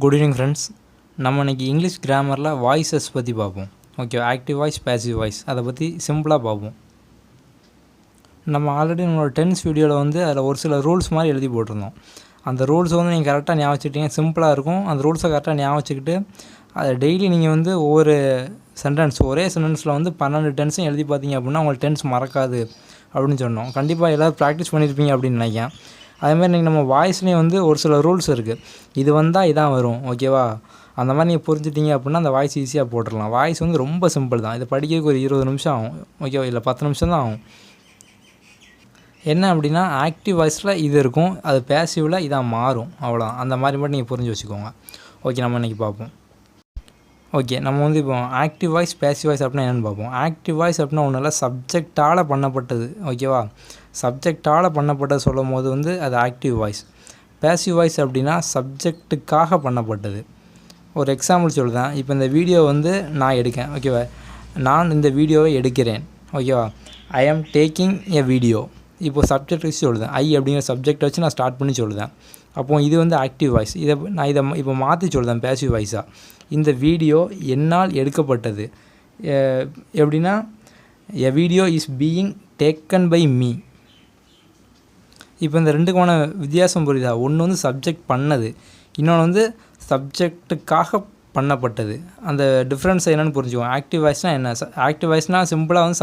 Good evening friends. நம்ம இன்றைக்கி English கிராமரில் voices பற்றி பார்ப்போம். Okay, active voice, passive voice, அதை பற்றி சிம்பிளாக பார்ப்போம். நம்ம ஆல்ரெடி நம்மளோட டென்ஸ் வீடியோவில் வந்து அதில் ஒரு சில ரூல்ஸ் மாதிரி எழுதி போட்டிருந்தோம். அந்த ரூல்ஸை வந்து நீங்கள் கரெக்டாக ஞாபகம் வச்சுக்கிட்டீங்க, சிம்பிளாக இருக்கும். அந்த ரூல்ஸை கரெக்டாக ஞாபகம் வச்சுக்கிட்டு அதை டெய்லி நீங்கள் வந்து ஒவ்வொரு சென்டென்ஸ், ஒரே சென்டென்ஸில் வந்து 12 டென்ஸும் எழுதி பார்த்தீங்க அப்படின்னா உங்களுக்கு டென்ஸ் மறக்காது அப்படின்னு சொன்னோம். கண்டிப்பாக எல்லோரும் ப்ராக்டிஸ் பண்ணியிருப்பீங்க அப்படின்னு நினைக்கிறேன். அதேமாதிரி நீங்கள் நம்ம வாய்ஸ்லேயும் வந்து ஒரு சில ரூல்ஸ் இருக்குது. இது வந்தால் இதான் வரும், ஓகேவா? அந்த மாதிரி நீங்கள் புரிஞ்சுட்டீங்க அப்படின்னா அந்த வாய்ஸ் ஈஸியாக போட்டுடலாம். வாய்ஸ் வந்து ரொம்ப சிம்பிள் தான். இதை படிக்கிறதுக்கு ஒரு 20 நிமிஷம் ஆகும், ஓகேவா? இல்லை 10 நிமிஷம் தான் ஆகும். என்ன அப்படின்னா ஆக்டிவ் வாய்ஸில் இது இருக்கும், அது பேசிவில் இதாக மாறும், அவ்வளோதான். அந்த மாதிரி மட்டும் நீங்கள் புரிஞ்சு வச்சுக்கோங்க. ஓகே, நம்ம இன்றைக்கி பார்ப்போம். ஓகே, நம்ம வந்து இப்போ ஆக்டிவ் வாய்ஸ், பேசிவ் வாய்ஸ் அப்படின்னா என்னென்னு பார்ப்போம். ஆக்டிவ் வாய்ஸ் அப்படின்னா ஒன்றும் இல்லை, சப்ஜெக்டால் பண்ணப்பட்டது, ஓகேவா? சப்ஜெக்டால் பண்ணப்பட்டது சொல்லும் போது வந்து அது ஆக்டிவ் வாய்ஸ். பேசிவ் வாய்ஸ் அப்படின்னா சப்ஜெக்ட்டுக்காக பண்ணப்பட்டது. ஒரு எக்ஸாம்பிள் சொல்லுறேன். இப்போ இந்த வீடியோ வந்து நான் எடுக்கேன், ஓகேவா? நான் இந்த வீடியோவை எடுக்கிறேன், ஓகேவா? ஐ ஆம் டேக்கிங் எ வீடியோ. இப்போது சப்ஜெக்ட் வச்சு சொல்லுதேன், ஐ அப்படிங்கிற சப்ஜெக்டை வச்சு நான் ஸ்டார்ட் பண்ணி சொல்லுதேன். அப்போது இது வந்து ஆக்டிவ் வாய்ஸ். நான் இதை இப்போ மாற்றி சொல்லுதேன் பேசிவ் வாய்ஸாக. இந்த வீடியோ என்னால் எடுக்கப்பட்டது. எப்படின்னா a video is being taken by me. இப்போ இந்த ரெண்டுக்கான வித்தியாசம் புரியுதா? ஒன்று வந்து சப்ஜெக்ட் பண்ணது, இன்னொன்று வந்து சப்ஜெக்ட்டுக்காக பண்ணப்பட்டது. அந்த டிஃப்ரென்ஸ் என்னென்னு புரிஞ்சுக்குவோம். ஆக்டிவ் வாய்ஸ்னால் என்ன? ஆக்டிவ் வாய்ஸ்னால் சிம்பிளாக வந்து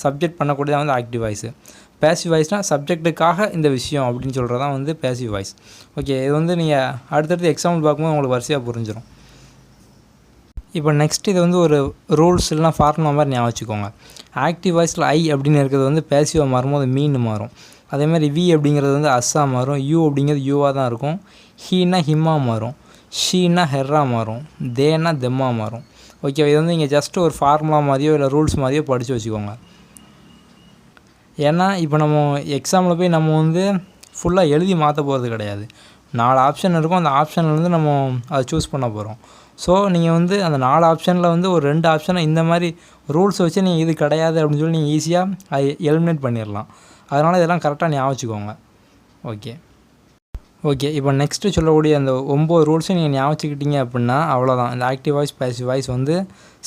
சப்ஜெக்ட் பண்ணக்கூடியதான் வந்து ஆக்டிவ் வாய்ஸு. பேசிவ் வாய்ஸ்னால் சப்ஜெக்ட்டுக்காக இந்த விஷயம் அப்படின்னு சொல்கிறதான் வந்து பேசிவ் வாய்ஸ். ஓகே, இது வந்து நீங்கள் அடுத்தடுத்து எக்ஸாம்பிள் பார்க்கும்போது உங்களுக்கு வரிசையாக புரிஞ்சிடும். இப்போ நெக்ஸ்ட் இது வந்து ஒரு ரூல்ஸ் இல்லைனா ஃபார்முலா மாதிரி ஞாபகம் வச்சுக்கோங்க. ஆக்டிவ் வாய்ஸில் ஐ அப்படின்னு இருக்கிறது வந்து பேசிவாக மாறும்போது மீன் மாறும். அதேமாதிரி வி அப்படிங்கிறது வந்து அஸ்ஸாக மாறும். யூ அப்படிங்கிறது யூவாக தான் இருக்கும். ஹீனா ஹிம்மாக மாறும். ஷீனா ஹெர்ராக மாறும். தேனா தெம்மாக மாறும். ஓகே, இது வந்து நீங்கள் ஜஸ்ட் ஒரு ஃபார்முலா மாதிரியோ இல்லை ரூல்ஸ் மாதிரியோ படித்து வச்சுக்கோங்க. ஏன்னா இப்போ நம்ம எக்ஸாமில் போய் நம்ம வந்து ஃபுல்லாக எழுதி மாற்ற போகிறது கிடையாது. 4 ஆப்ஷன் இருக்கும், அந்த ஆப்ஷன்லேருந்து நம்ம அதை சூஸ் பண்ண போகிறோம். ஸோ நீங்கள் வந்து அந்த 4 ஆப்ஷனில் வந்து ஒரு 2 ஆப்ஷனை இந்த மாதிரி ரூல்ஸ் வச்சு நீங்கள் இது கிடையாது அப்படின்னு சொல்லி நீங்கள் ஈஸியாக அதை எலிமினேட் பண்ணிடலாம். அதனால் இதெல்லாம் கரெக்டாக ஞாபகம் வச்சுக்கோங்க. ஓகே, இப்போ நெக்ஸ்ட்டு சொல்லக்கூடிய அந்த 9 ரூல்ஸையும் நீங்கள் ஞாபகம் வச்சுக்கிட்டீங்க அப்படின்னா அவ்வளோதான். இந்த ஆக்டிவ் வாய்ஸ், பேசிவ் வாய்ஸ் வந்து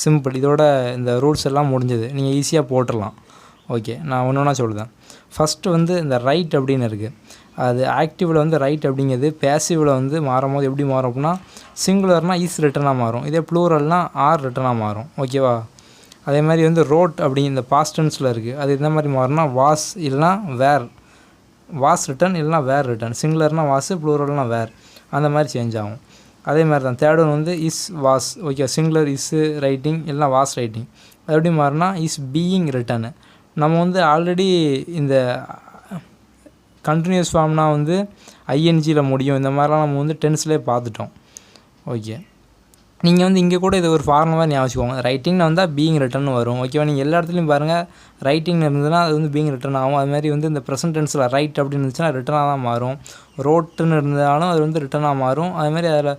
சிம்பிள். இதோட இந்த ரூல்ஸ் எல்லாம் முடிஞ்சது, நீங்கள் ஈஸியாக போட்டுடலாம். ஓகே, நான் ஒன்று ஒன்றா சொல்லுதேன். ஃபஸ்ட்டு வந்து இந்த ரைட் அப்படின்னு இருக்குது. அது ஆக்டிவில் வந்து ரைட் அப்படிங்கிறது பேசிவில் வந்து மாறும்போது எப்படி மாறும் அப்படின்னா சிங்குலர்னால் இஸ் ரிட்டனாக மாறும். இதே ப்ளூரல்னால் ஆர் ரிட்டனாக மாறும், ஓகேவா? அதே மாதிரி வந்து ரோட் அப்படிங்கிற இந்த பாஸ்ட் டென்ஸில் இருக்குது. அது எந்த மாதிரி மாறும்னா வாஸ் இல்லைனா வேர். வாஸ் ரிட்டன் இல்லைனா வேர் ரிட்டன். சிங்குலர்னால் வாஸ், ப்ளூரல்னால் வேர், அந்த மாதிரி சேஞ்ச் ஆகும். அதே மாதிரி தான் தேர்ட் ஒன் வந்து is was. Okay, singular is writing இல்லைனா வாஸ் ரைட்டிங். அது எப்படி மாறுனா இஸ் பீயிங் ரிட்டனு. நம்ம வந்து ஆல்ரெடி இந்த கண்டினியூஸ் ஃபார்ம்னால் வந்து ஐஎன்ஜியில் முடியும். இந்த மாதிரிலாம் நம்ம வந்து டென்ஸ்லேயே பார்த்துட்டோம். ஓகே, நீங்கள் வந்து இங்கே கூட இது ஒரு ஃபார்முலா ஞாபகம் வச்சுக்கோங்க. ரைட்டிங்னு வந்தால் பீயிங் ரிட்டன் வரும், ஓகேவா? நீங்கள் எல்லா இடத்துலையும் பாருங்கள் ரைட்டிங்னு இருந்ததுன்னா அது வந்து பீயிங் ரிட்டன் ஆகும். அதுமாதிரி வந்து இந்த ப்ரெசன்ட் டென்ஸில் ரைட் அப்படின்னு இருந்துச்சுன்னா ரிட்டனாக தான் மாறும். ரோட்டுன்னு இருந்தாலும் அது வந்து ரிட்டனாக மாறும். அதுமாதிரி அதில்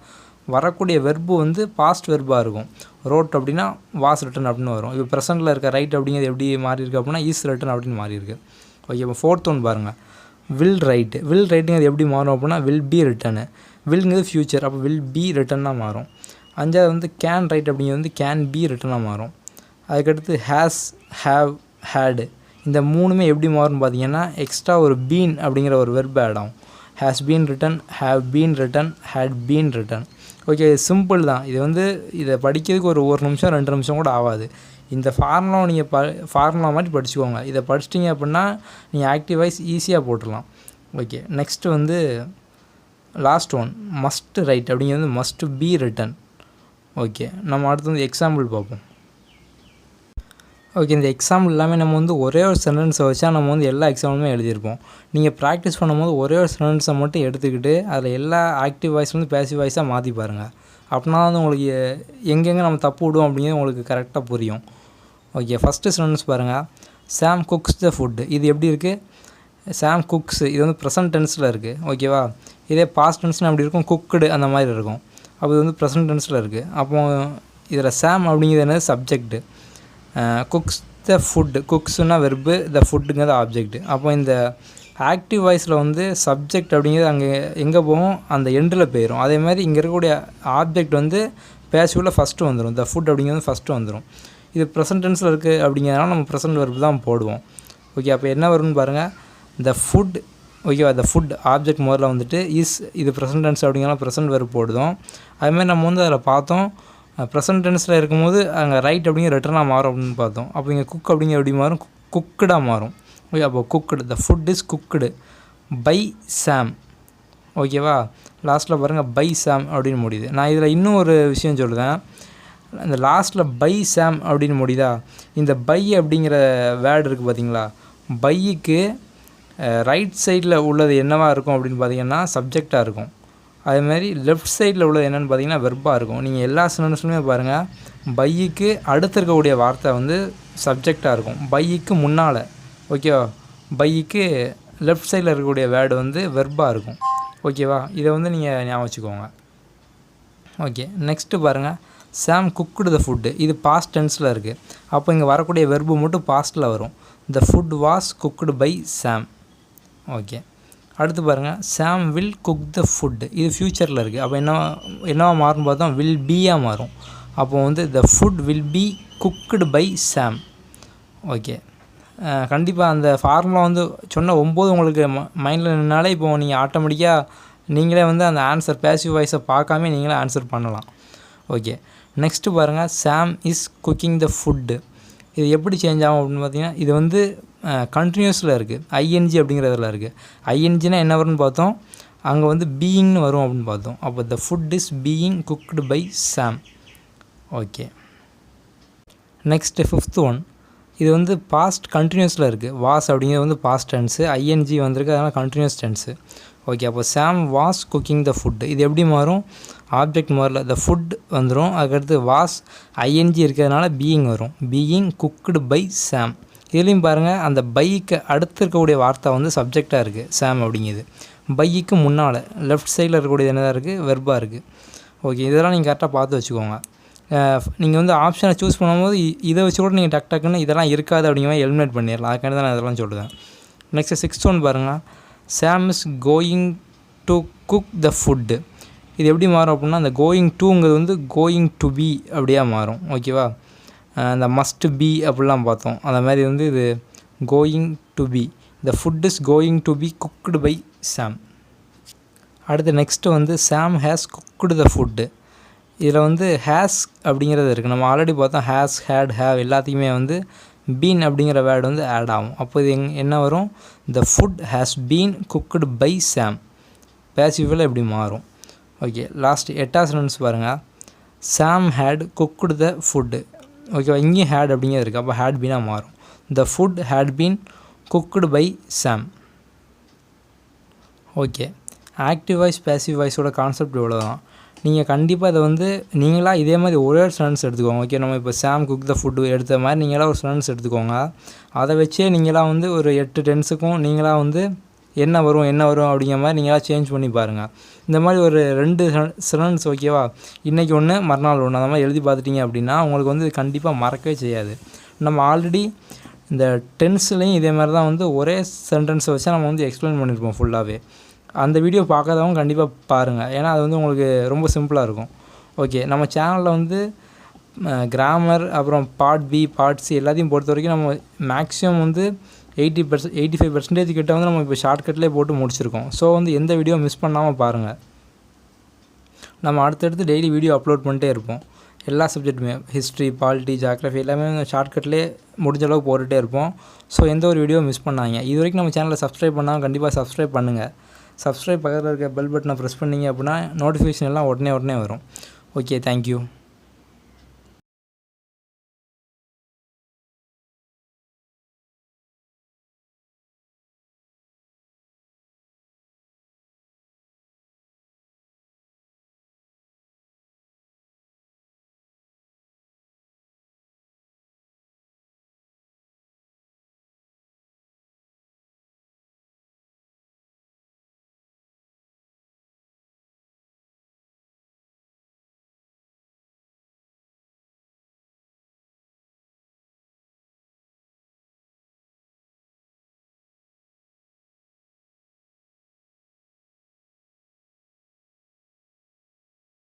வரக்கூடிய வெர்பு வந்து பாஸ்ட் வெர்பாக இருக்கும். ரோட் அப்படின்னா வாஸ் ரிட்டன் அப்படின்னு வரும். இப்போ ப்ரெசென்ட்டில் இருக்க ரைட் அப்படிங்கிறது எப்படி மாறி இருக்குது அப்படின்னா இஸ் ரிட்டன் அப்படின்னு மாறி இருக்குது. ஓகே, இப்போ ஃபோர்த் ஒன் பாருங்கள், வில் ரைட்டு. வில் ரைட்டுங்கிறது எப்படி மாறும் அப்படின்னா வில் பி ரிட்டனு. வில்ங்கிறது ஃப்யூச்சர், அப்போ வில் பி ரிட்டனாக மாறும். அஞ்சாவது வந்து கேன் ரைட் அப்படிங்கிறது வந்து கேன் பி ரிட்டனாக மாறும். அதுக்கடுத்து ஹேஸ், ஹேவ், ஹேடு. இந்த மூணுமே எப்படி மாறும்னு பார்த்தீங்கன்னா எக்ஸ்ட்ரா ஒரு பீன் அப்படிங்கிற ஒரு வெர்ப் ஆட் ஆகும். Has been written, have been written, had been written. Okay, simple தான். இது வந்து இதை படிக்கிறதுக்கு ஒரு நிமிஷம் 2 நிமிஷம் கூட ஆகாது. இந்த ஃபார்முலாவை நீங்கள் ஃபார்முலா மாதிரி படிச்சுக்கோங்க. இதை படிச்சிட்டிங்க அப்படின்னா நீங்கள் ஆக்டிவ் வாய்ஸ் ஈஸியாக போட்டுடலாம். ஓகே, நெக்ஸ்ட்டு வந்து லாஸ்ட் ஒன் மஸ்ட் ரைட் அப்படிங்கிறது மஸ்ட் பி ரிட்டன். ஓகே, நம்ம அடுத்து வந்து எக்ஸாம்பிள் பார்ப்போம். ஓகே, இந்த எக்ஸாம்பிள் எல்லாமே நம்ம வந்து ஒரே ஒரு சென்டென்ஸை வச்சா நம்ம வந்து எல்லா எக்ஸாம்பிளுமே எழுதியிருப்போம். நீங்கள் ப்ராக்டிஸ் பண்ணும்போது ஒரே ஒரு சென்டென்ஸை மட்டும் எடுத்துக்கிட்டு அதில் எல்லா ஆக்டிவ் வாய்ஸ் வந்து பேசிவ் வாய்ஸாக மாற்றி பாருங்கள். அப்படின்னா வந்து உங்களுக்கு எங்கெங்கே நம்ம தப்பு விடுவோம் அப்படிங்கிறது உங்களுக்கு கரெக்டாக புரியும். ஓகே, ஃபஸ்ட்டு சென்டென்ஸ் பாருங்கள், சாம் குக்ஸ் த ஃபுட்டு. இது எப்படி இருக்குது? சாம் குக்ஸ், இது வந்து ப்ரெசன்ட் டென்ஸில் இருக்குது, ஓகேவா? இதே பாஸ்ட் டென்ஸ்னால் எப்படி இருக்கும்? குக்குடு அந்த மாதிரி இருக்கும். அப்போ இது வந்து ப்ரெசன்ட் டென்ஸில் இருக்குது. அப்போது இதில் சாம் அப்படிங்கிறது என்னது? சப்ஜெக்ட்டு. குக்ஸ் த ஃபுட்டு, குக்ஸுன்னா வெர்பு, த ஃபுட்டுங்கிறது ஆப்ஜெக்ட்டு. அப்போ இந்த ஆக்டிவ் வாய்ஸில் வந்து சப்ஜெக்ட் அப்படிங்கிறது அங்கே எங்கே போகும், அந்த எண்டில் போயிடும். அதே மாதிரி இங்கே இருக்கக்கூடிய ஆப்ஜெக்ட் வந்து பேசிவில் ஃபஸ்ட்டு வந்துடும். த ஃபுட் அப்படிங்கிறது ஃபஸ்ட்டு வந்துடும். இது ப்ரெசன்ட் டென்ஸில் இருக்குது அப்படிங்கிறதுனால நம்ம ப்ரெசன்ட் வெர்ப் தான் போடுவோம். ஓகே, அப்போ என்ன வரும்னு பாருங்கள், த ஃபுட். ஓகேவா, த ஃபுட் ஆப்ஜெக்ட் முதல்ல வந்துட்டு இஸ், இது ப்ரெசன்ட் டென்ஸ் அப்படிங்கிறனால ப்ரெசன்ட் வெர்ப் போடுவோம். அதுமாதிரி நம்ம வந்து அதில் பார்த்தோம், ப்ரெசன்ட் டென்ஸில் இருக்கும்போது அங்கே ரைட் அப்படிங்கிற ரிட்டனாக மாறும் அப்படின்னு பார்த்தோம். அப்போ இங்கே குக் அப்படிங்கிற எப்படி மாறும், குக்குடாக மாறும். ஓகே, அப்போ cooked, the food is cooked by Sam. ஓகேவா, லாஸ்ட்டில் பாருங்கள் பை சாம் அப்படின்னு முடியுது. நான் இதில் இன்னும் ஒரு விஷயம் சொல்லுவேன், இந்த லாஸ்ட்டில் பை சாம் அப்படின்னு முடியுதா, இந்த பை அப்படிங்கிற வேர்டு இருக்குது பார்த்தீங்களா, பைக்கு ரைட் சைடில் உள்ளது என்னவாக இருக்கும் அப்படின்னு பார்த்தீங்கன்னா சப்ஜெக்டாக இருக்கும். அதேமாதிரி லெஃப்ட் சைடில் உள்ளது என்னென்னு பார்த்தீங்கன்னா வெர்பாக இருக்கும். நீங்கள் எல்லா சென்டென்ஸ்லையுமே பாருங்கள், பைக்கு அடுத்து இருக்கக்கூடிய வார்த்தை வந்து சப்ஜெக்டாக இருக்கும், பைக்கு முன்னால். ஓகேவா, பைக்கு லெஃப்ட் சைடில் இருக்கக்கூடிய வேர்டு வந்து வெர்பாக இருக்கும். ஓகேவா, இதை வந்து நீங்கள் ஞாபகம் வச்சுக்கோங்க. ஓகே, நெக்ஸ்ட்டு பாருங்கள், சாம் குக்குடு த ஃபுட்டு. இது பாஸ்ட் டென்ஸில் இருக்குது. அப்போ இங்கே வரக்கூடிய வெர்பு மட்டும் பாஸ்ட்டில் வரும். The food was cooked by Sam. Okay, அடுத்து பாருங்கள், Sam will cook the food. இது ஃப்யூச்சரில் இருக்குது. அப்போ என்னவா மாறும் பார்த்தோம், வில் பியாக மாறும். அப்போ வந்து the food will be cooked by Sam. Okay, கண்டிப்பாக அந்த ஃபார்முலா வந்து சொன்ன 9 உங்களுக்கு மைண்டில் நின்னாலே இப்போது நீங்கள் ஆட்டோமேட்டிக்காக நீங்களே வந்து அந்த ஆன்சர் பேசிவ் வாய்ஸை பார்க்காம நீங்களே ஆன்சர் பண்ணலாம். ஓகே, நெக்ஸ்ட்டு பாருங்கள், Sam is cooking the food. இது எப்படி சேஞ்ச் ஆகும் அப்படின்னு பார்த்தீங்கன்னா, இது வந்து கண்டினியூஸில் இருக்குது, ஐஎன்ஜி அப்படிங்கிறதுல இருக்குது. ஐஎன்ஜினா என்ன வரும்னு பார்த்தோம், அங்கே வந்து பீயிங்னு வரும் அப்படின்னு பார்த்தோம். அப்போ the food is being cooked by Sam. Okay, next 5th one, இது வந்து பாஸ்ட் கண்டினியூஸில் இருக்குது. வாஸ் அப்படிங்கிறது வந்து பாஸ்ட் டென்ஸு, ஐஎன்ஜி வந்திருக்கு, அதனால் கண்டினியூஸ் டென்ஸு. ஓகே, அப்போ Sam was cooking the food. இது எப்படி மாறும், ஆப்ஜெக்ட் மாறல, த ஃபுட் வந்துடும். அதுக்கடுத்து வாஸ் ஐஎன்ஜி இருக்கிறதுனால பீயிங் வரும், பீயிங் குக்குடு பை சாம். இதுலேயும் பாருங்கள், அந்த பைக்கு அடுத்து இருக்கக்கூடிய வார்த்தை வந்து சப்ஜெக்டாக இருக்குது, சாம் அப்படிங்கிறது. பைக்கு முன்னால் லெஃப்ட் சைடில் இருக்கக்கூடியது என்னதாக இருக்குது, வெர்பாக இருக்குது. ஓகே, இதெல்லாம் நீங்கள் கரெக்டாக பார்த்து வச்சுக்கோங்க. நீங்கள் வந்து ஆப்ஷனை சூஸ் பண்ணும்போது இதை வச்சு கூட நீங்கள் டக்குன்னு இதெல்லாம் இருக்காது அப்படிங்கிற மாதிரி எலிமினேட் பண்ணிடலாம். அதுக்காண்டி தான் நான் இதெல்லாம் சொல்லுவேன். நெக்ஸ்ட்டு 6th ஒன் பாருங்கள், Sam is going to cook the food. இது எப்படி மாறும் அப்படின்னா, அந்த கோயிங் டூங்கிறது வந்து கோயிங் டு பி அப்படியே மாறும். ஓகேவா, அந்த மஸ்ட் பி அப்படிலாம் பார்த்தோம். அந்த மாதிரி வந்து இது going to be, the food is going to be cooked by Sam. அடுத்து நெக்ஸ்ட்டு வந்து Sam has cooked the food. இதில் வந்து ஹேஸ் அப்படிங்கிறது இருக்குது. நம்ம ஆல்ரெடி பார்த்தோம், ஹேஸ், ஹேட், ஹேவ் எல்லாத்தையுமே வந்து பீன் அப்படிங்கிற வேர்டு வந்து ஆட் ஆகும். அப்போ இது என்ன வரும், the food has been cooked by Sam. பேசிவில் எப்படி மாறும். ஓகே, லாஸ்ட் 8th சென்டென்ஸ் பாருங்கள், Sam had cooked the food. ஓகேவா, இங்கேயும் ஹேட் அப்படிங்கிறது இருக்குது. அப்போ ஹேட் பீனாக மாறும், the food had been cooked by Sam. Okay, active voice passive வாய்ஸோட கான்செப்ட் இவ்வளோ தான். நீங்கள் கண்டிப்பாக இதை வந்து நீங்களாக இதே மாதிரி ஒரே ஒரு சென்டென்ஸ் எடுத்துக்கோங்க. ஓகே, நம்ம இப்போ சாம் குக் த ஃபுட்டு எடுத்த மாதிரி நீங்களாக ஒரு சென்டென்ஸ் எடுத்துக்கோங்க. அதை வச்சே நீங்களாக வந்து ஒரு 8 டென்ஸுக்கும் நீங்களாக வந்து என்ன வரும் அப்படிங்கிற மாதிரி நீங்களாக சேஞ்ச் பண்ணி பாருங்கள். இந்த மாதிரி ஒரு 2 சென்டென்ஸ் ஓகேவா, இன்றைக்கி ஒன்று மறுநாள் ஒன்று, அந்த மாதிரி எழுதி பார்த்துட்டிங்க அப்படின்னா உங்களுக்கு வந்து கண்டிப்பாக மறக்கவே செய்யாது. நம்ம ஆல்ரெடி இந்த டென்ஸ்லேயும் இதே மாதிரி தான் வந்து ஒரே சென்டென்ஸை வச்சு நம்ம வந்து எக்ஸ்பிளைன் பண்ணியிருப்போம் ஃபுல்லாகவே. அந்த வீடியோ பார்க்காதவங்க கண்டிப்பாக பாருங்கள், ஏன்னா அது வந்து உங்களுக்கு ரொம்ப சிம்பிளாக இருக்கும். ஓகே, நம்ம சேனலில் வந்து கிராமர், அப்புறம் பார்ட் பி, பார்ட் சி எல்லாத்தையும் பொறுத்த வரைக்கும் நம்ம மேக்ஸிமம் வந்து 85% கிட்ட வந்து நம்ம இப்போ ஷார்ட்கட்லேயே போட்டு முடிச்சிருக்கோம். ஸோ வந்து எந்த வீடியோ மிஸ் பண்ணாமல் பாருங்கள். நம்ம அடுத்தடுத்து டெய்லி வீடியோ அப்லோட் பண்ணிட்டே இருப்போம். எல்லா சப்ஜெக்ட்டுமே, ஹிஸ்ட்ரி, பாலிட்டி, ஜியாகிரஃபி எல்லாமே ஷார்ட்கட்லேயே முடிஞ்ச அளவுக்கு போட்டுகிட்டே இருப்போம். ஸோ எந்த ஒரு வீடியோ மிஸ் பண்ணாங்க. இது வரைக்கும் நம்ம சேனலை சப்ஸ்கிரைப் பண்ணால் கண்டிப்பாக சப்ஸ்கிரைப் பண்ணுங்கள். சப்ஸ்கிரைப் பக்கத்தில் இருக்க பெல் பட்டனை ப்ரெஸ் பண்ணிங்க அப்படின்னா நோட்டிஃபிகேஷன் எல்லாம் உடனே வரும். Okay, thank you.